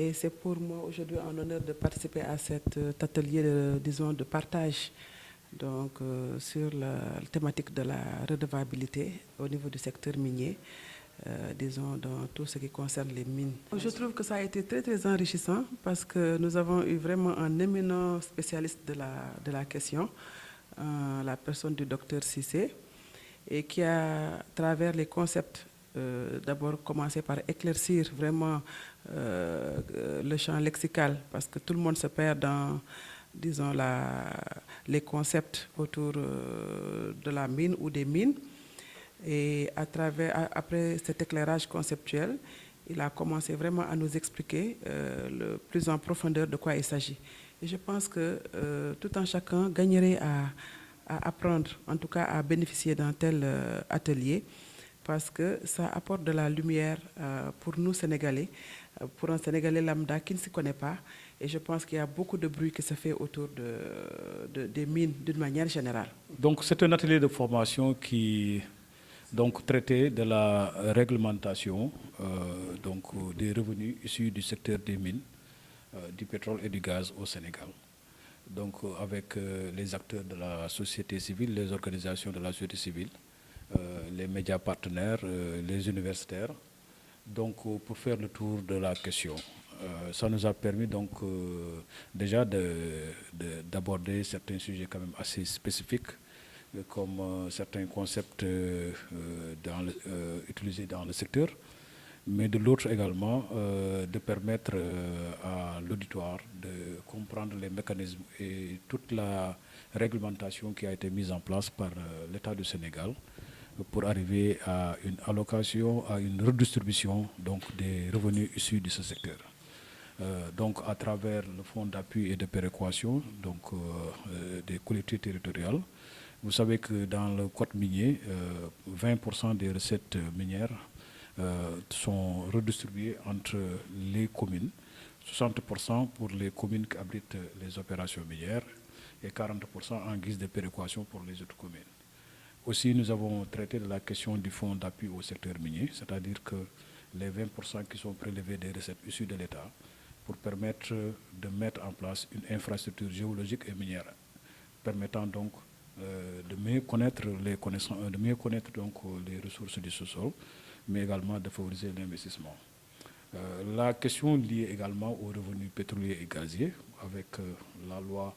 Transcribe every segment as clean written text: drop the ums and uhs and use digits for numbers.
Et c'est pour moi aujourd'hui un honneur de participer à cet atelier, disons, de partage donc, sur la thématique de la redevabilité au niveau du secteur minier, disons, dans tout ce qui concerne les mines. Je trouve que ça a été très, très enrichissant parce que nous avons eu vraiment un éminent spécialiste de la question, la personne du docteur Cissé, et qui a, à travers les concepts, d'abord commencé par éclaircir vraiment le champ lexical, parce que tout le monde se perd dans, disons, les concepts autour de la mine ou des mines. Et après cet éclairage conceptuel, il a commencé vraiment à nous expliquer le plus en profondeur de quoi il s'agit. Et je pense que tout un chacun gagnerait à apprendre, en tout cas à bénéficier d'un tel atelier, parce que ça apporte de la lumière pour nous Sénégalais, pour un Sénégalais lambda qui ne s'y connaît pas. Et je pense qu'il y a beaucoup de bruit qui se fait autour des mines d'une manière générale. Donc c'est un atelier de formation qui donc traitait de la réglementation donc, des revenus issus du secteur des mines, du pétrole et du gaz au Sénégal. Donc avec les acteurs de la société civile, les organisations de la société civile, les médias partenaires, les universitaires, donc pour faire le tour de la question. Ça nous a permis donc déjà d'aborder certains sujets quand même assez spécifiques, comme certains concepts utilisés dans le secteur, mais de l'autre également de permettre à l'auditoire de comprendre les mécanismes et toute la réglementation qui a été mise en place par l'État du Sénégal pour arriver à une allocation, à une redistribution donc, des revenus issus de ce secteur. Donc à travers le fonds d'appui et de péréquation donc, des collectivités territoriales. Vous savez que dans le code minier, 20% des recettes minières sont redistribuées entre les communes, 60% pour les communes qui abritent les opérations minières et 40% en guise de péréquation pour les autres communes. Aussi, nous avons traité de la question du fonds d'appui au secteur minier, c'est-à-dire que les 20% qui sont prélevés des recettes issues de l'État pour permettre de mettre en place une infrastructure géologique et minière, permettant donc de mieux connaître les connaissances, de mieux connaître donc les ressources du sous-sol, mais également de favoriser l'investissement. La question liée également aux revenus pétroliers et gaziers, avec la loi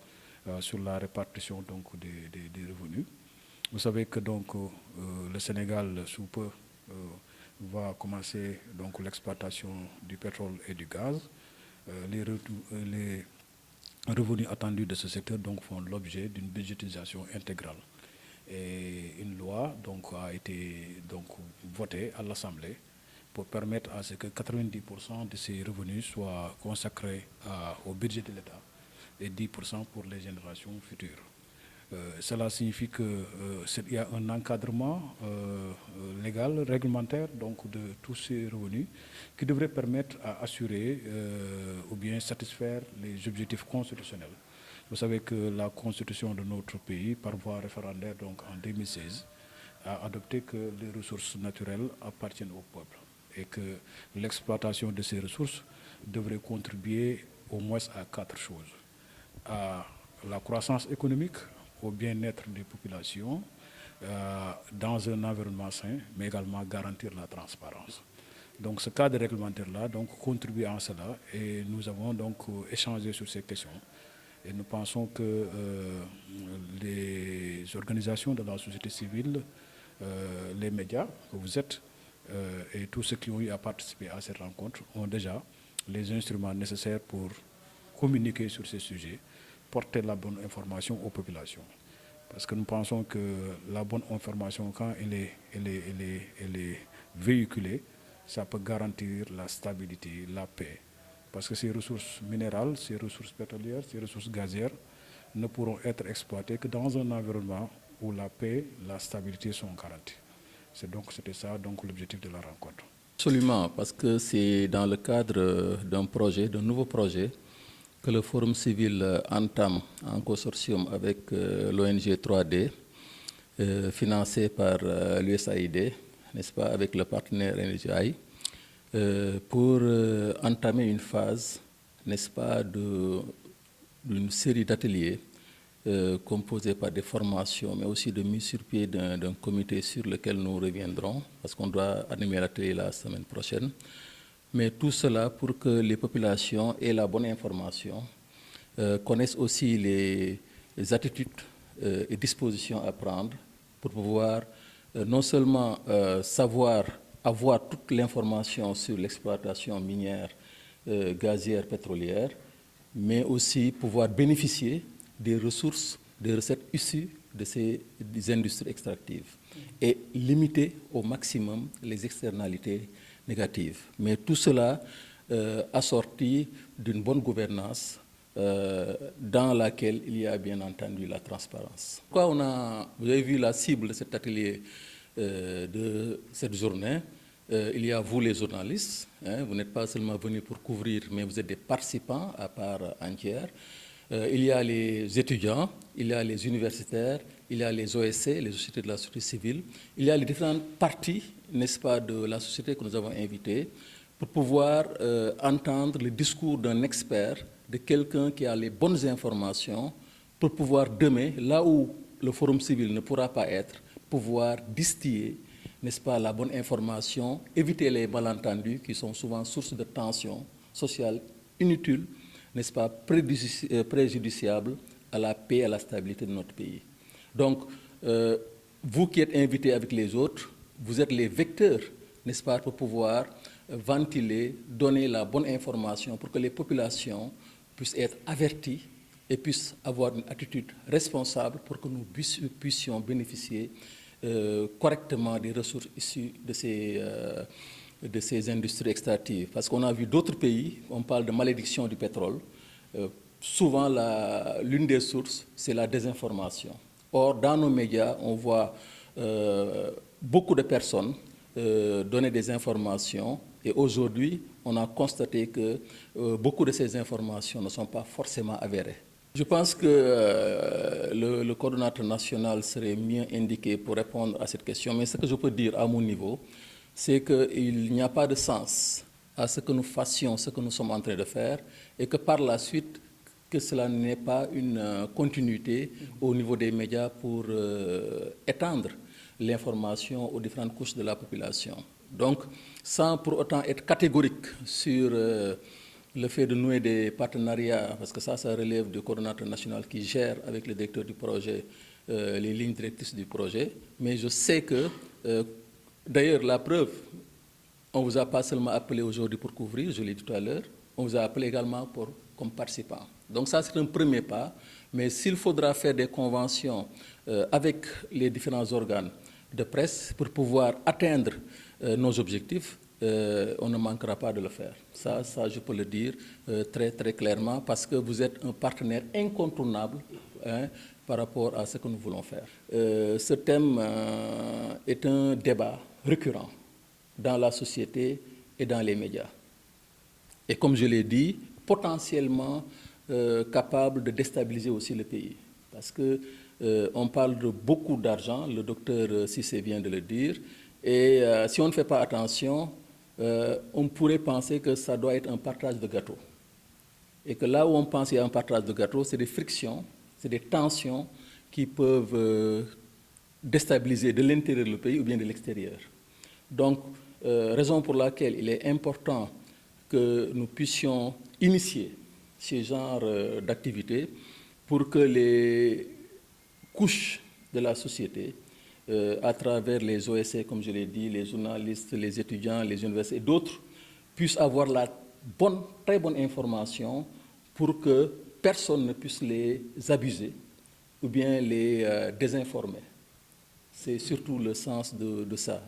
sur la répartition donc des revenus. Vous savez que donc le Sénégal sous peu va commencer donc l'exploitation du pétrole et du gaz. Les revenus attendus de ce secteur donc, font l'objet d'une budgétisation intégrale. Et une loi donc, a été donc, votée à l'Assemblée pour permettre à ce que 90% de ces revenus soient consacrés au budget de l'État et 10% pour les générations futures. Cela signifie qu'il y a un encadrement légal, réglementaire donc, de tous ces revenus qui devrait permettre à assurer ou bien satisfaire les objectifs constitutionnels. Vous savez que la constitution de notre pays, par voie référendaire donc, en 2016, a adopté que les ressources naturelles appartiennent au peuple et que l'exploitation de ces ressources devrait contribuer au moins à 4 choses. À la croissance économique, au bien-être des populations, dans un environnement sain, mais également garantir la transparence. Donc ce cadre réglementaire-là donc, contribue à cela et nous avons donc échangé sur ces questions. Et nous pensons que les organisations de la société civile, les médias que vous êtes et tous ceux qui ont eu à participer à cette rencontre ont déjà les instruments nécessaires pour communiquer sur ces sujets, porter la bonne information aux populations. Parce que nous pensons que la bonne information, quand elle est véhiculée, ça peut garantir la stabilité, la paix. Parce que ces ressources minérales, ces ressources pétrolières, ces ressources gazières ne pourront être exploitées que dans un environnement où la paix, la stabilité sont garanties. C'était ça donc l'objectif de la rencontre. Absolument, parce que c'est dans le cadre d'un nouveau projet, que le Forum civil entame en consortium avec l'ONG 3D, financé par l'USAID, n'est-ce pas, avec le partenaire NGI, pour entamer une phase, n'est-ce pas, d'une série d'ateliers composés par des formations, mais aussi de mise sur pied d'un comité sur lequel nous reviendrons, parce qu'on doit animer l'atelier la semaine prochaine. Mais tout cela pour que les populations aient la bonne information, connaissent aussi les attitudes et dispositions à prendre pour pouvoir non seulement avoir toute l'information sur l'exploitation minière, gazière, pétrolière, mais aussi pouvoir bénéficier des ressources, des recettes issues de des industries extractives et limiter au maximum les externalités négatives. Mais tout cela assorti d'une bonne gouvernance dans laquelle il y a bien entendu la transparence. Pourquoi vous avez vu la cible de cet atelier de cette journée. Il y a vous les journalistes, vous n'êtes pas seulement venus pour couvrir, mais vous êtes des participants à part entière. Il y a les étudiants, il y a les universitaires, il y a les OSC, les sociétés de la société civile, il y a les différentes parties, n'est-ce pas, de la société que nous avons invitées pour pouvoir entendre le discours d'un expert, de quelqu'un qui a les bonnes informations pour pouvoir demain, là où le forum civil ne pourra pas être, pouvoir distiller, n'est-ce pas, la bonne information, éviter les malentendus qui sont souvent source de tensions sociales inutiles, n'est-ce pas, préjudiciables à la paix et à la stabilité de notre pays. Donc, vous qui êtes invités avec les autres, vous êtes les vecteurs, n'est-ce pas, pour pouvoir ventiler, donner la bonne information pour que les populations puissent être averties et puissent avoir une attitude responsable pour que nous puissions bénéficier correctement des ressources issues de ces industries extractives. Parce qu'on a vu d'autres pays, on parle de malédiction du pétrole, souvent l'une des sources, c'est la désinformation. Or, dans nos médias, on voit beaucoup de personnes donner des informations et aujourd'hui, on a constaté que beaucoup de ces informations ne sont pas forcément avérées. Je pense que le coordonnateur national serait mieux indiqué pour répondre à cette question, mais ce que je peux dire à mon niveau, c'est qu'il n'y a pas de sens à ce que nous fassions ce que nous sommes en train de faire et que par la suite, que cela n'ait pas une continuité au niveau des médias pour étendre l'information aux différentes couches de la population. Donc, sans pour autant être catégorique sur le fait de nouer des partenariats, parce que ça relève du coordonnateur national qui gère avec le directeur du projet les lignes directrices du projet. Mais je sais que, d'ailleurs, la preuve, on ne vous a pas seulement appelé aujourd'hui pour couvrir, je l'ai dit tout à l'heure, on vous a appelé également comme participant. Donc ça, c'est un premier pas. Mais s'il faudra faire des conventions avec les différents organes de presse pour pouvoir atteindre nos objectifs, on ne manquera pas de le faire. Ça je peux le dire très, très clairement parce que vous êtes un partenaire incontournable par rapport à ce que nous voulons faire. Ce thème est un débat récurrent dans la société et dans les médias. Et comme je l'ai dit, potentiellement capable de déstabiliser aussi le pays. Parce qu'on parle de beaucoup d'argent, le docteur Cissé vient de le dire, et si on ne fait pas attention, on pourrait penser que ça doit être un partage de gâteau. Et que là où on pense qu'il y a un partage de gâteau, c'est des frictions, c'est des tensions qui peuvent déstabiliser de l'intérieur du pays ou bien de l'extérieur. Donc, raison pour laquelle il est important que nous puissions initier ce genre d'activités pour que les couches de la société, à travers les OSC, comme je l'ai dit, les journalistes, les étudiants, les universités et d'autres, puissent avoir la très bonne information pour que personne ne puisse les abuser ou bien les désinformer. C'est surtout le sens de ça.